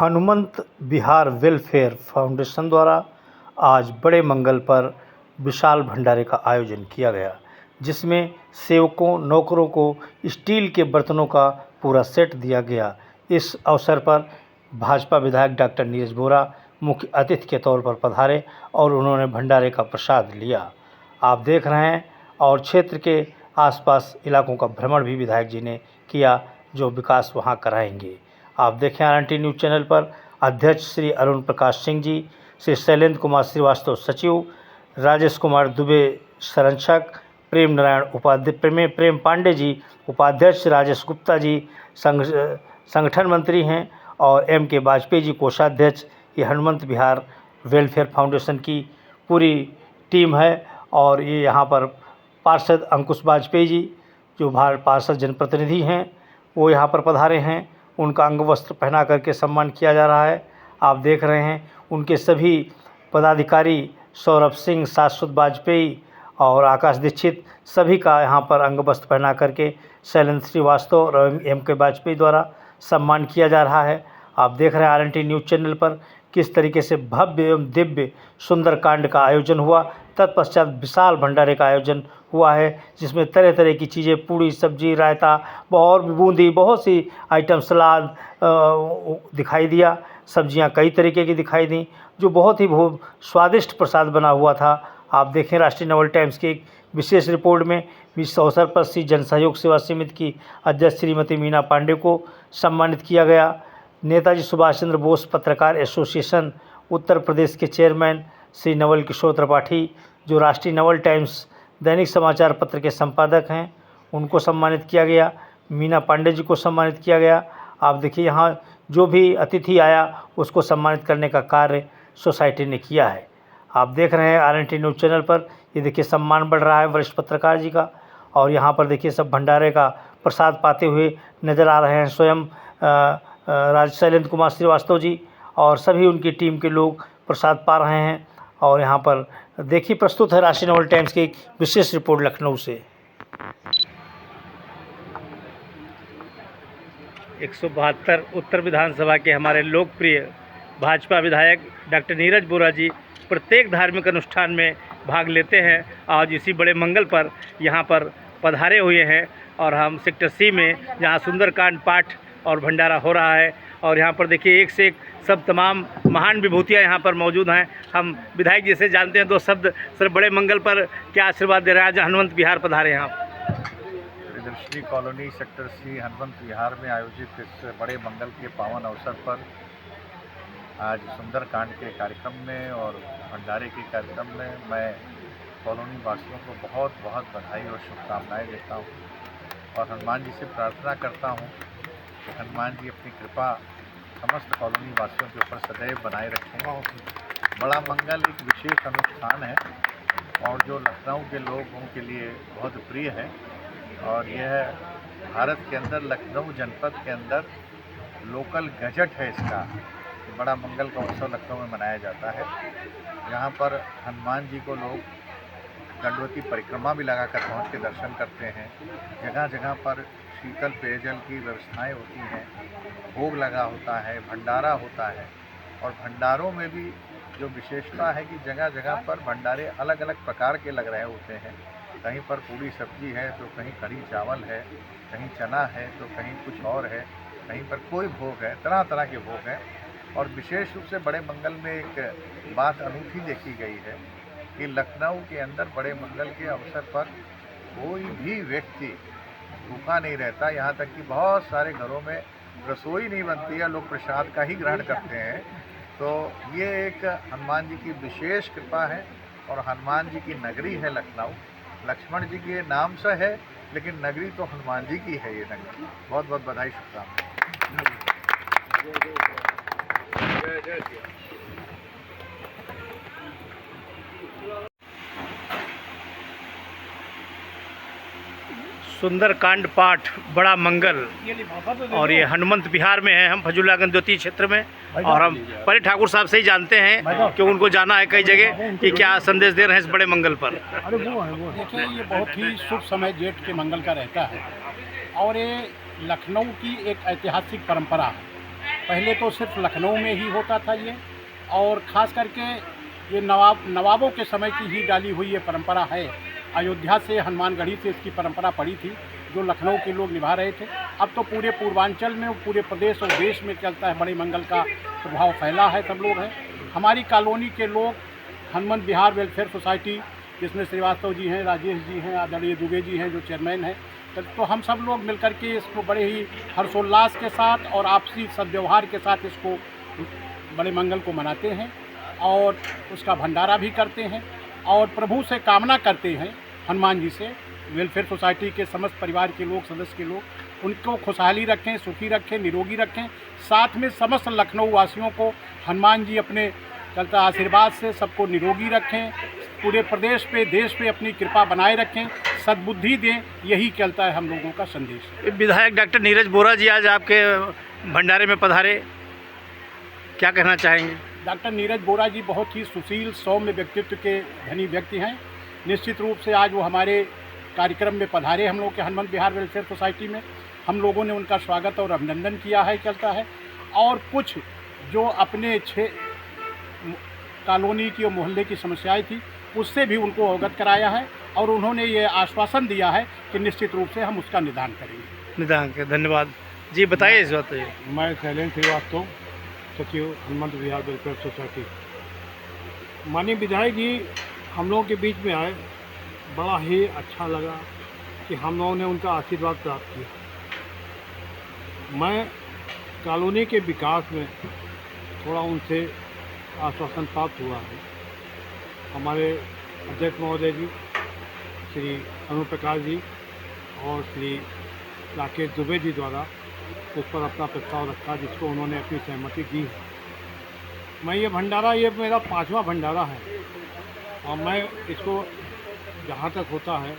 हनुमंत विहार welfare foundation द्वारा आज बड़े मंगल पर विशाल भंडारे का आयोजन किया गया, जिसमें सेवकों नौकरों को स्टील के बर्तनों का पूरा सेट दिया गया। इस अवसर पर भाजपा विधायक डॉक्टर नीरज बोरा मुख्य अतिथि के तौर पर पधारे और उन्होंने भंडारे का प्रसाद लिया। आप देख रहे हैं और क्षेत्र के आसपास इलाकों का भ्रमण भी विधायक जी ने किया, जो विकास वहां कराएंगे। आप देखें RNT न्यूज़ चैनल पर अध्यक्ष श्री अरुण प्रकाश सिंह जी, श्री शैलेंद्र कुमार श्रीवास्तव सचिव, राजेश कुमार दुबे संरक्षक, प्रेम नारायण उपाध्यक्ष, प्रेम पांडे जी उपाध्यक्ष, राजेश गुप्ता जी संगठन मंत्री हैं और MK वाजपेयी जी कोषाध्यक्ष। ये हनुमंत विहार वेलफेयर फाउंडेशन की पूरी टीम है और ये यहाँ पर पार्षद अंकुश वाजपेयी जी जो पार्षद जनप्रतिनिधि हैं वो यहाँ पर पधारे हैं। उनका अंग वस्त्र पहना करके सम्मान किया जा रहा है। आप देख रहे हैं उनके सभी पदाधिकारी सौरभ सिंह, शाश्वत वाजपेयी और आकाश दीक्षित सभी का यहाँ पर अंग वस्त्र पहना करके शैलेंद्र श्रीवास्तव और MK वाजपेयी द्वारा सम्मान किया जा रहा है। आप देख रहे हैं RNT न्यूज़ चैनल पर किस तरीके से भव्य एवं दिव्य सुंदर कांड का आयोजन हुआ। तत्पश्चात विशाल भंडारे का आयोजन हुआ है, जिसमें तरह तरह की चीज़ें, पूड़ी, सब्जी, रायता और बूंदी, बहुत सी आइटम, सलाद दिखाई दिया। सब्जियां कई तरीके की दिखाई दी, जो बहुत ही स्वादिष्ट प्रसाद बना हुआ था। आप देखें राष्ट्रीय नवल टाइम्स की एक विशेष रिपोर्ट में इस अवसर पर श्री जन सहयोग सेवा समिति की अध्यक्ष श्रीमती मीना पांडे को सम्मानित किया गया। नेताजी सुभाष चंद्र बोस पत्रकार एसोसिएशन उत्तर प्रदेश के चेयरमैन श्री नवल किशोर त्रिपाठी, जो राष्ट्रीय नवल टाइम्स दैनिक समाचार पत्र के संपादक हैं, उनको सम्मानित किया गया। मीना पांडे जी को सम्मानित किया गया। आप देखिए यहाँ जो भी अतिथि आया उसको सम्मानित करने का कार्य सोसाइटी ने किया है। आप देख रहे हैं RNT न्यूज़ चैनल पर ये देखिए सम्मान बढ़ रहा है वरिष्ठ पत्रकार जी का। और यहाँ पर देखिए सब भंडारे का प्रसाद पाते हुए नज़र आ रहे हैं स्वयं शैलेंद्र कुमार श्रीवास्तव जी और सभी उनकी टीम के लोग प्रसाद पा रहे हैं। और यहाँ पर देखिए प्रस्तुत है राष्ट्रीय नवल टाइम्स की एक विशेष रिपोर्ट लखनऊ से। 172 उत्तर विधानसभा के हमारे लोकप्रिय भाजपा विधायक डॉक्टर नीरज बोरा जी प्रत्येक धार्मिक अनुष्ठान में भाग लेते हैं। आज इसी बड़े मंगल पर यहाँ पर पधारे हुए हैं और हम सेक्टर C में जहाँ सुंदरकांड पाठ और भंडारा हो रहा है और यहाँ पर देखिए एक से एक सब तमाम महान विभूतियाँ यहाँ पर मौजूद हैं। हम विधायक जी से जानते हैं 2 शब्द, सर बड़े मंगल पर क्या आशीर्वाद दे रहे हैं। आज हनुमंत विहार पधारे हैं आप। Priyadarshini colony sector C Hanumant Vihar में आयोजित इस बड़े मंगल के पावन अवसर पर आज सुंदरकांड के कार्यक्रम में और भंडारे के कार्यक्रम में मैं कॉलोनी वासियों को बहुत बहुत बधाई और शुभकामनाएं देता हूं और हनुमान जी से प्रार्थना करता हूं कि हनुमान जी अपनी कृपा समस्त कॉलोनी वासियों के ऊपर सदैव बनाए रखें। बड़ा मंगल एक विशेष अनुष्ठान है और जो लखनऊ के लोगों के लिए बहुत प्रिय है और यह भारत के अंदर लखनऊ जनपद के अंदर लोकल गजट है इसका। बड़ा मंगल का उत्सव लखनऊ में मनाया जाता है। यहाँ पर हनुमान जी को लोग दंडवती परिक्रमा भी लगाकर पहुँच के दर्शन करते हैं। जगह जगह पर शीतल पेयजल की व्यवस्थाएं होती हैं, भोग लगा होता है, भंडारा होता है और भंडारों में भी जो विशेषता है कि जगह जगह पर भंडारे अलग अलग प्रकार के लग रहे होते हैं। कहीं पर पूरी सब्जी है तो कहीं कढ़ी चावल है, कहीं चना है तो कहीं कुछ और है, कहीं पर कोई भोग है, तरह तरह के भोग हैं। और विशेष रूप से बड़े मंगल में एक बात अनूठी देखी गई है कि लखनऊ के अंदर बड़े मंगल के अवसर पर कोई भी व्यक्ति भूखा नहीं रहता। यहाँ तक कि बहुत सारे घरों में रसोई नहीं बनती है, लोग प्रसाद का ही ग्रहण करते हैं। तो ये एक हनुमान जी की विशेष कृपा है और हनुमान जी की नगरी है लखनऊ। लक्ष्मण जी के नाम से है लेकिन नगरी तो हनुमान जी की है ये नगरी। बहुत बहुत बधाई, शुभकामनाएं। सुंदरकांड पाठ बड़ा मंगल और ये हनुमंत विहार में है। हम फजूलागंज द्वितीय क्षेत्र में और हम परे ठाकुर साहब से ही जानते हैं कि उनको जाना है कई जगह कि क्या संदेश दे रहे हैं इस बड़े मंगल पर। अरे वो देखिए ये बहुत ही शुभ समय जेठ के मंगल का रहता है और ये लखनऊ की एक ऐतिहासिक परंपरा है पहले तो सिर्फ लखनऊ में ही होता था ये, और ख़ास करके ये नवाबों के समय की ही डाली हुई ये परंपरा है। अयोध्या से हनुमानगढ़ी से इसकी परंपरा पड़ी थी, जो लखनऊ के लोग निभा रहे थे। अब तो पूरे पूर्वांचल में, पूरे प्रदेश और देश में चलता है, बड़े मंगल का प्रभाव फैला है, सब लोग हैं। हमारी कॉलोनी के लोग हनुमंत विहार वेलफेयर सोसाइटी, जिसमें श्रीवास्तव जी हैं, राजेश जी हैं, आदरणीय दुबे जी हैं जो चेयरमैन हैं, तो हम सब लोग मिलकर के इसको बड़े ही हर्षोल्लास के साथ और आपसी सद्व्यवहार के साथ इसको बड़े मंगल को मनाते हैं और उसका भंडारा भी करते हैं और प्रभु से कामना करते हैं, हनुमान जी से, वेलफेयर सोसाइटी के समस्त परिवार के लोग, सदस्य के लोग, उनको खुशहाली रखें, सुखी रखें, निरोगी रखें। साथ में समस्त लखनऊ वासियों को हनुमान जी अपने चलता आशीर्वाद से सबको निरोगी रखें, पूरे प्रदेश पे, देश पे अपनी कृपा बनाए रखें, सद्बुद्धि दें, यही चलता है हम लोगों का संदेश। विधायक डॉक्टर नीरज बोरा जी आज आपके भंडारे में पधारे, क्या कहना चाहेंगे? डॉक्टर नीरज बोरा जी बहुत ही सुशील, सौम्य व्यक्तित्व के धनी व्यक्ति हैं। निश्चित रूप से आज वो हमारे कार्यक्रम में पधारे, हम लोग के हनुमंत विहार वेलफेयर सोसाइटी में। हम लोगों ने उनका स्वागत और अभिनंदन किया है, चलता है। और कुछ जो अपने कॉलोनी की और मोहल्ले की समस्याएं थी, उससे भी उनको अवगत कराया है और उन्होंने ये आश्वासन दिया है कि निश्चित रूप से हम उसका निदान करेंगे। निदान के धन्यवाद जी, बताइए इस बात पर। मैं शैलेंद्र श्रीवास्तव, सचिव हनुमंत विहार वेलफेयर सोसाइटी। माननीय विधायक जी हम लोगों के बीच में आए, बड़ा ही अच्छा लगा कि हम लोगों ने उनका आशीर्वाद प्राप्त किया। मैं कॉलोनी के विकास में थोड़ा उनसे आश्वासन प्राप्त हुआ है। हमारे अध्यक्ष महोदय जी श्री अनु प्रकाश जी और श्री राकेश दुबे जी द्वारा उस पर अपना प्रस्ताव रखा, जिसको उन्होंने अपनी सहमति दी है। मैं ये भंडारा, ये मेरा 5वां भंडारा है और मैं इसको जहाँ तक होता है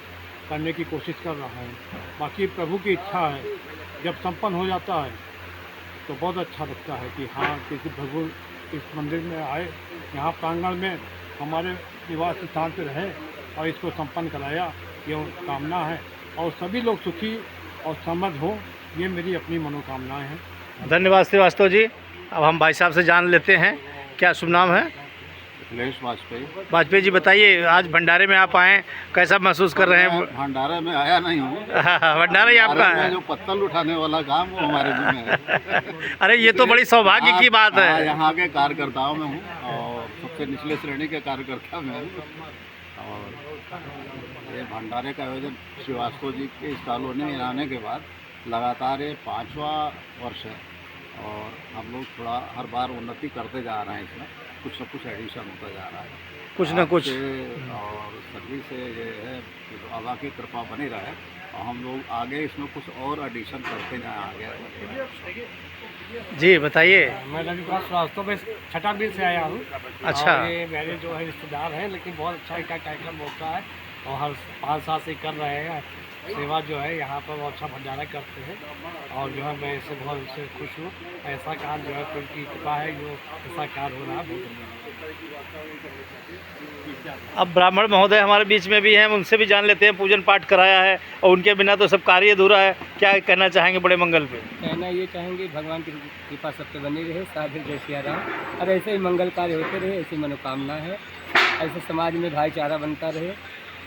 करने की कोशिश कर रहा हूँ। बाकी प्रभु की इच्छा है, जब संपन्न हो जाता है तो बहुत अच्छा लगता है कि हाँ, किसी प्रभु इस मंदिर में आए, यहाँ प्रांगण में हमारे निवास स्थान पर रहे और इसको संपन्न कराया, ये कामना है। और सभी लोग सुखी और समृद्ध हों, ये मेरी अपनी मनोकामनाएं हैं। धन्यवाद श्रीवास्तव जी। अब हम भाई साहब से जान लेते हैं, क्या शुभ नाम है? अखिलेश वाजपेयी। वाजपेयी जी, बताइए आज भंडारे में आप आए, कैसा महसूस कर रहे हैं? भंडारे में आया नहीं हूँ, भंडारा ही आपका है? जो पत्तल उठाने वाला काम वो हमारे जिम्मे है। अरे ये तो बड़ी सौभाग्य की बात है। यहाँ के कार्यकर्ताओं में हूँ और सबसे निचले श्रेणी के कार्यकर्ता में हूँ। और ये भंडारे का आयोजन श्रीवास्तव जी के इस कॉलोनी में आने के बाद लगातार ये 5वां वर्ष है और हम लोग थोड़ा हर बार उन्नति करते जा रहे हैं। इसमें कुछ न कुछ एडिशन होता जा रहा है, कुछ न कुछ, और सभी से ये है कि बाबा की कृपा बनी रहे और हम लोग आगे इसमें कुछ और एडिशन करते जाएँ आगे। जी बताइए। मैं रविकांत श्रीवास्तव में छठाबीर से आया हूँ। अच्छा। और ये मेरे जो है रिश्तेदार हैं, लेकिन बहुत अच्छा इनका कार्यक्रम होता है और हर 5 साल से कर रहे हैं सेवा, जो है यहाँ पर बहुत अच्छा भंडारा करते हैं और जो है मैं इससे बहुत खुश हूँ। ऐसा काम जो है उनकी कृपा है, जो ऐसा कार्य हो रहा है, बहुत धन्यवाद। अब ब्राह्मण महोदय हमारे बीच में भी हैं, उनसे भी जान लेते हैं। पूजन पाठ कराया है और उनके बिना तो सब कार्य अधूरा है, क्या कहना चाहेंगे बड़े मंगल पे? कहना ये चाहेंगे भगवान की कृपा सब पे बनी रहे, साधु जय सिया राम। और ऐसे ही मंगल कार्य होते रहे, ऐसी मनोकामना है, ऐसे समाज में भाईचारा बनता रहे,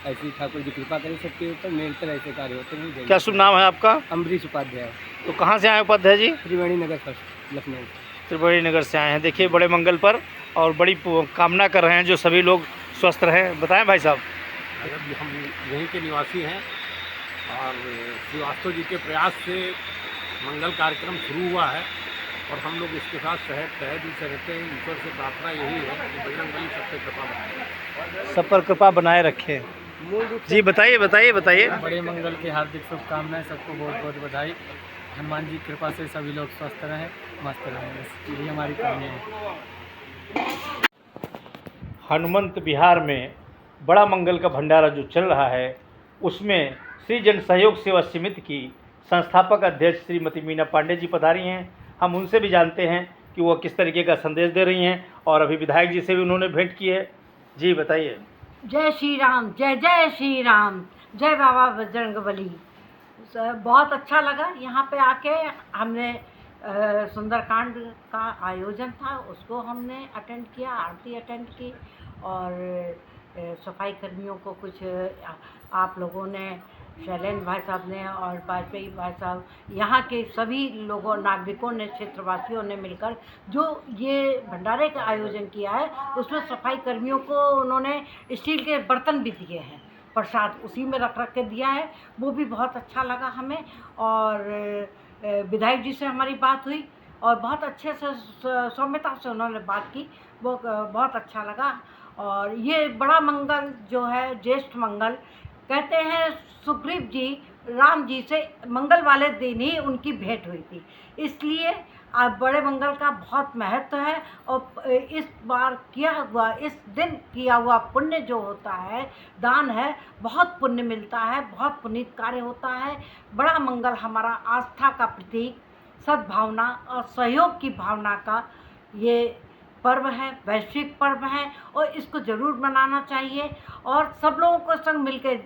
ऐसी ठाकुर जी कृपा करें सबके ऊपर, निरंतर ऐसे कार्य होते रहे। क्या शुभ नाम है आपका? अम्बरीश उपाध्याय। तो कहाँ से आए उपाध्याय जी? त्रिवेणी नगर फर्स्ट, लखनऊ। त्रिवेणी नगर से आए हैं। देखिए बड़े मंगल पर और बड़ी कामना कर रहे हैं जो सभी लोग स्वस्थ रहें। बताएं भाई साहब। हम यहीं के निवासी हैं और श्रीवास्तव जी के प्रयास से मंगल कार्यक्रम शुरू हुआ है और हम लोग इसके साथ तहे दिल से रहते हैं। ईश्वर से प्रार्थना यही है कि बजरंगबली सब पे कृपा बनाए, सब पर कृपा बनाए रखें। जी बताइए बताइए बताइए। बड़े मंगल की हार्दिक शुभकामनाएं, सबको बहुत बहुत बधाई। हनुमान जी की कृपा से सभी लोग स्वस्थ रहें, मस्त रहें, यही हमारी कामना है। हनुमंत विहार में बड़ा मंगल का भंडारा जो चल रहा है, उसमें श्री जन सहयोग सेवा समिति की संस्थापक अध्यक्ष श्रीमती मीना पांडे जी पधारी हैं। हम उनसे भी जानते हैं कि वो किस तरीके का संदेश दे रही हैं और अभी विधायक जी से भी उन्होंने भेंट की है। जी बताइए। जय श्री राम, जय जय श्री राम, जय बाबा बजरंगबली। बहुत अच्छा लगा यहाँ पे आके। हमने सुंदरकांड का आयोजन था, उसको हमने अटेंड किया, आरती अटेंड की। और सफाई कर्मियों को कुछ आप लोगों ने, शैलेंद्र भाई साहब ने और वाजपेयी भाई साहब, यहाँ के सभी लोगों, नागरिकों ने, क्षेत्रवासियों ने मिलकर जो ये भंडारे का आयोजन किया है, उसमें सफाई कर्मियों को उन्होंने स्टील के बर्तन भी दिए हैं, प्रसाद उसी में रख के दिया है, वो भी बहुत अच्छा लगा हमें। और विधायक जी से हमारी बात हुई और बहुत अच्छे से सौम्यता से उन्होंने बात की, वो बहुत अच्छा लगा। और ये बड़ा मंगल जो है, ज्येष्ठ मंगल, कहते हैं सुग्रीव जी राम जी से मंगल वाले दिन ही उनकी भेंट हुई थी, इसलिए आज बड़े मंगल का बहुत महत्व है। और इस बार किया हुआ, इस दिन किया हुआ पुण्य जो होता है, दान है, बहुत पुण्य मिलता है, बहुत पुनीत कार्य होता है। बड़ा मंगल हमारा आस्था का प्रतीक, सद्भावना और सहयोग की भावना का ये पर्व है, वैश्विक पर्व है, और इसको ज़रूर मनाना चाहिए और सब लोगों को संग मिलकर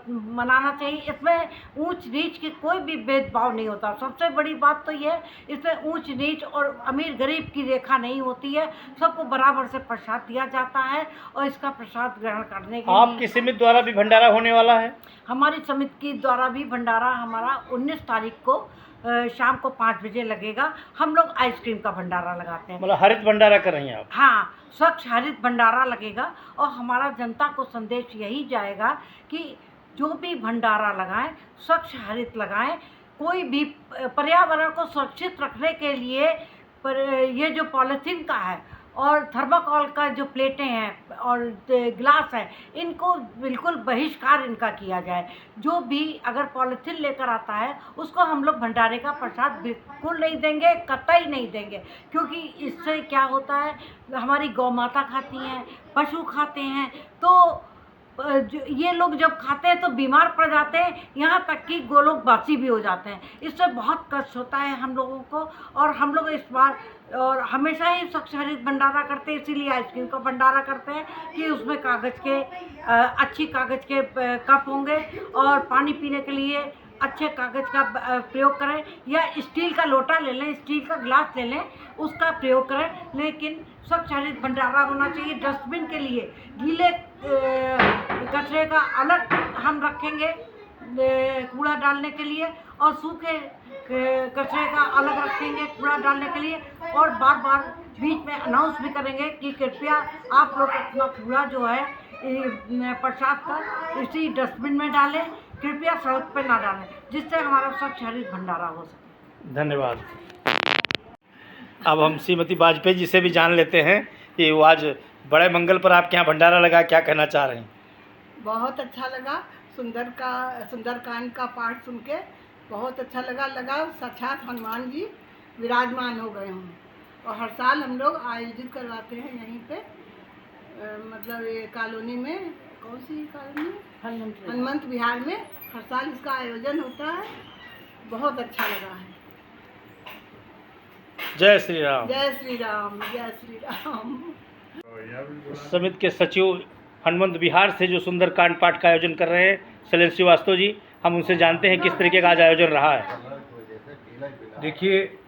मनाना चाहिए। इसमें ऊंच नीच की कोई भी भेदभाव नहीं होता। सबसे बड़ी बात तो ये है, इसमें ऊंच नीच और अमीर गरीब की रेखा नहीं होती है, सबको बराबर से प्रसाद दिया जाता है और इसका प्रसाद ग्रहण करने के आपकी समिति द्वारा भी भंडारा होने वाला है? हमारी समिति द्वारा भी भंडारा हमारा 19 तारीख को शाम को 5 बजे लगेगा। हम लोग आइसक्रीम का भंडारा लगाते हैं, मतलब हरित भंडारा कर रही हैं आप? हाँ, स्वच्छ हरित भंडारा लगेगा और हमारा जनता को संदेश यही जाएगा कि जो भी भंडारा लगाएं, स्वच्छ हरित लगाएं। कोई भी पर्यावरण को सुरक्षित रखने के लिए पर ये जो पॉलीथीन का है और थर्माकोल का जो प्लेटें हैं और गिलास है, इनको बिल्कुल बहिष्कार इनका किया जाए। जो भी अगर पॉलीथीन लेकर आता है, उसको हम लोग भंडारे का प्रसाद बिल्कुल नहीं देंगे, कतई नहीं देंगे, क्योंकि इससे क्या होता है, हमारी गौ माता खाती हैं, पशु खाते हैं, तो ये लोग जब खाते हैं तो बीमार पड़ जाते हैं, यहाँ तक कि वो लोग बासी भी हो जाते हैं। इससे बहुत कष्ट होता है हम लोगों को। और हम लोग इस बार और हमेशा ही स्वच्छ हरित भंडारा करते हैं, इसीलिए आइसक्रीम का भंडारा करते हैं कि उसमें कागज़ के अच्छी कागज़ के कप होंगे और पानी पीने के लिए अच्छे कागज़ का प्रयोग करें, या स्टील का लोटा ले लें, स्टील का गिलास ले लें, उसका प्रयोग करें। लेकिन स्वच्छ हरित भंडारा होना चाहिए। डस्टबिन के लिए गीले कचरे का अलग हम रखेंगे कूड़ा डालने के लिए, और सूखे कचरे का अलग रखेंगे कूड़ा डालने के लिए। और बार बार बीच में अनाउंस भी करेंगे कि कृपया आप लोग अपना कूड़ा जो है प्रसाद का इसी डस्टबिन में डालें, कृपया सड़क पर ना डालें, जिससे हमारा स्वच्छ हरित भंडारा हो सके। धन्यवाद। अब हम श्रीमती वाजपेयी जी से भी जान लेते हैं कि वो आज बड़े मंगल पर आपके यहाँ भंडारा लगा, क्या कहना चाह रहे हैं? बहुत अच्छा लगा, सुंदरकांड का पाठ सुन के बहुत अच्छा लगा साक्षात हनुमान जी विराजमान हो गए हों। और हर साल हम लोग आयोजित करवाते हैं यहीं पे, मतलब ये कॉलोनी में, कौन सी कॉलोनी, हनुमंत विहार में हर साल इसका आयोजन होता है। बहुत अच्छा लगा है। जय श्री राम। जय श्री राम, जय श्री राम। समिति के सचिव हनुमंत विहार से जो सुंदरकांड पाठ का आयोजन कर रहे हैं शैलेंद्र श्रीवास्तव जी, हम उनसे जानते हैं किस तरीके का आज आयोजन रहा है। देखिए,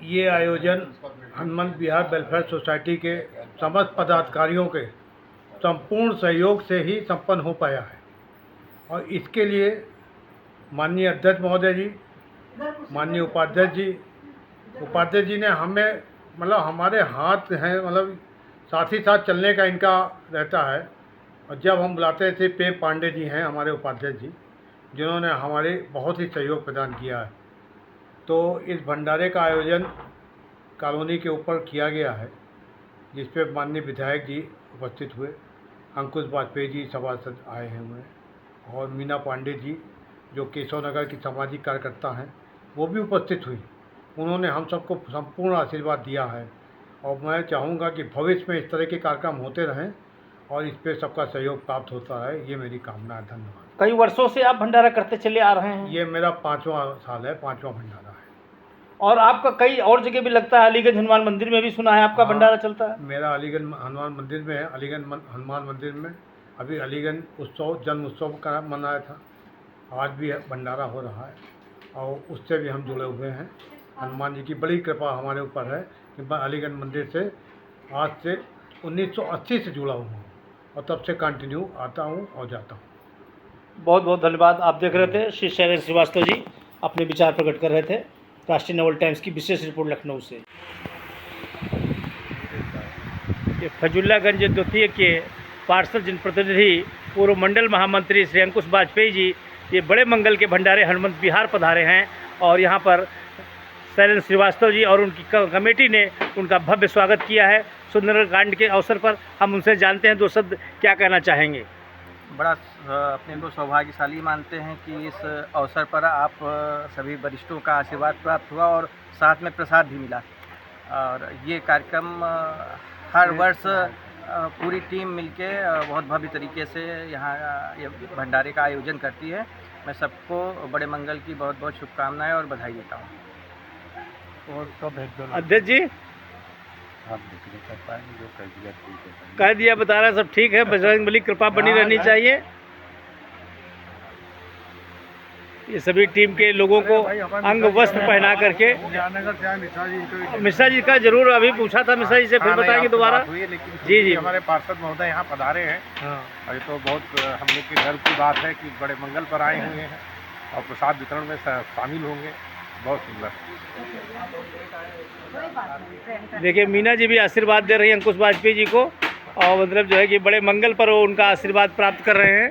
ये आयोजन हनुमंत विहार वेलफेयर सोसाइटी के समस्त पदाधिकारियों के संपूर्ण सहयोग से ही संपन्न हो पाया है। और इसके लिए माननीय अध्यक्ष महोदय जी, माननीय उपाध्यक्ष जी ने हमें, मतलब हमारे हाथ हैं, मतलब साथ ही साथ चलने का इनका रहता है। और जब हम बुलाते थे, पे पांडे जी हैं हमारे उपाध्यक्ष जी, जिन्होंने हमारे बहुत ही सहयोग प्रदान किया है। तो इस भंडारे का आयोजन कॉलोनी के ऊपर किया गया है, जिस पे माननीय विधायक जी उपस्थित हुए, अंकुश वाजपेयी जी सभासद आए हैं हुए, और मीना पांडे जी जो केशव नगर की सामाजिक कार्यकर्ता हैं, वो भी उपस्थित हुई। उन्होंने हम सबको संपूर्ण आशीर्वाद दिया है। और मैं चाहूँगा कि भविष्य में इस तरह के कार्यक्रम होते रहें और इस पर सबका सहयोग प्राप्त होता है, ये मेरी कामना है। धन्यवाद। कई वर्षों से आप भंडारा करते चले आ रहे हैं? ये मेरा 5वां साल है, 5वां भंडारा है। और आपका कई और जगह भी लगता है, अलीगंज हनुमान मंदिर में भी सुना है आपका भंडारा चलता है? मेरा अलीगंज हनुमान मंदिर में है। अलीगंज हनुमान मंदिर में अभी अलीगंज उत्सव, जन्म उत्सव का मनाया था, आज भी भंडारा हो रहा है और उससे भी हम जुड़े हुए हैं। हनुमान जी की बड़ी कृपा हमारे ऊपर है कि मैं अलीगंज मंदिर से आज से 1980 से जुड़ा हुआ हूँ और तब से कंटिन्यू आता हूँ और जाता हूँ। बहुत बहुत धन्यवाद। आप देख रहे थे श्री शैलेंद्र श्रीवास्तव जी अपने विचार प्रकट कर रहे थे। राष्ट्रीय नवल टाइम्स की विशेष रिपोर्ट लखनऊ से। ये फजुल्लागंज द्वितीय के पार्षद जनप्रतिनिधि पूर्व मंडल महामंत्री श्री अंकुश वाजपेयी जी ये बड़े मंगल के भंडारे हनुमंत विहार पधारे हैं और यहाँ पर शैलेंद्र श्रीवास्तव जी और उनकी कमेटी ने उनका भव्य स्वागत किया है। सुंदरकांड के अवसर पर हम उनसे जानते हैं 2 शब्द क्या कहना चाहेंगे। बड़ा अपने को सौभाग्यशाली मानते हैं कि इस अवसर पर आप सभी वरिष्ठों का आशीर्वाद प्राप्त हुआ और साथ में प्रसाद भी मिला। और ये कार्यक्रम हर वर्ष पूरी टीम मिलके बहुत भव्य तरीके से यहाँ ये भंडारे का आयोजन करती है। मैं सबको बड़े मंगल की बहुत बहुत शुभकामनाएं और बधाई देता हूँ। अध्यक्ष जी कह दिया, बता रहा सब ठीक है, बजरंगबली कृपा बनी रहनी चाहिए। ये सभी टीम के लोगों को अंग वस्त्र पहना करके मिश्रा जी का जरूर अभी पूछा था, मिश्रा जी से फिर बताएंगे दोबारा। जी जी हमारे पार्षद महोदय यहाँ पधारे हैं और ये तो बहुत हम लोग के गर्व की बात है कि बड़े मंगल पर आए हुए हैं और प्रसाद वितरण में शामिल होंगे। बहुत सुंदर। देखिए मीना जी भी आशीर्वाद दे रही हैं अंकुश वाजपेयी जी को और मतलब जो है कि बड़े मंगल पर वो उनका आशीर्वाद प्राप्त कर रहे हैं।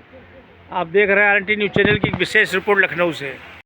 आप देख रहे हैं RNT न्यूज़ चैनल की विशेष रिपोर्ट लखनऊ से।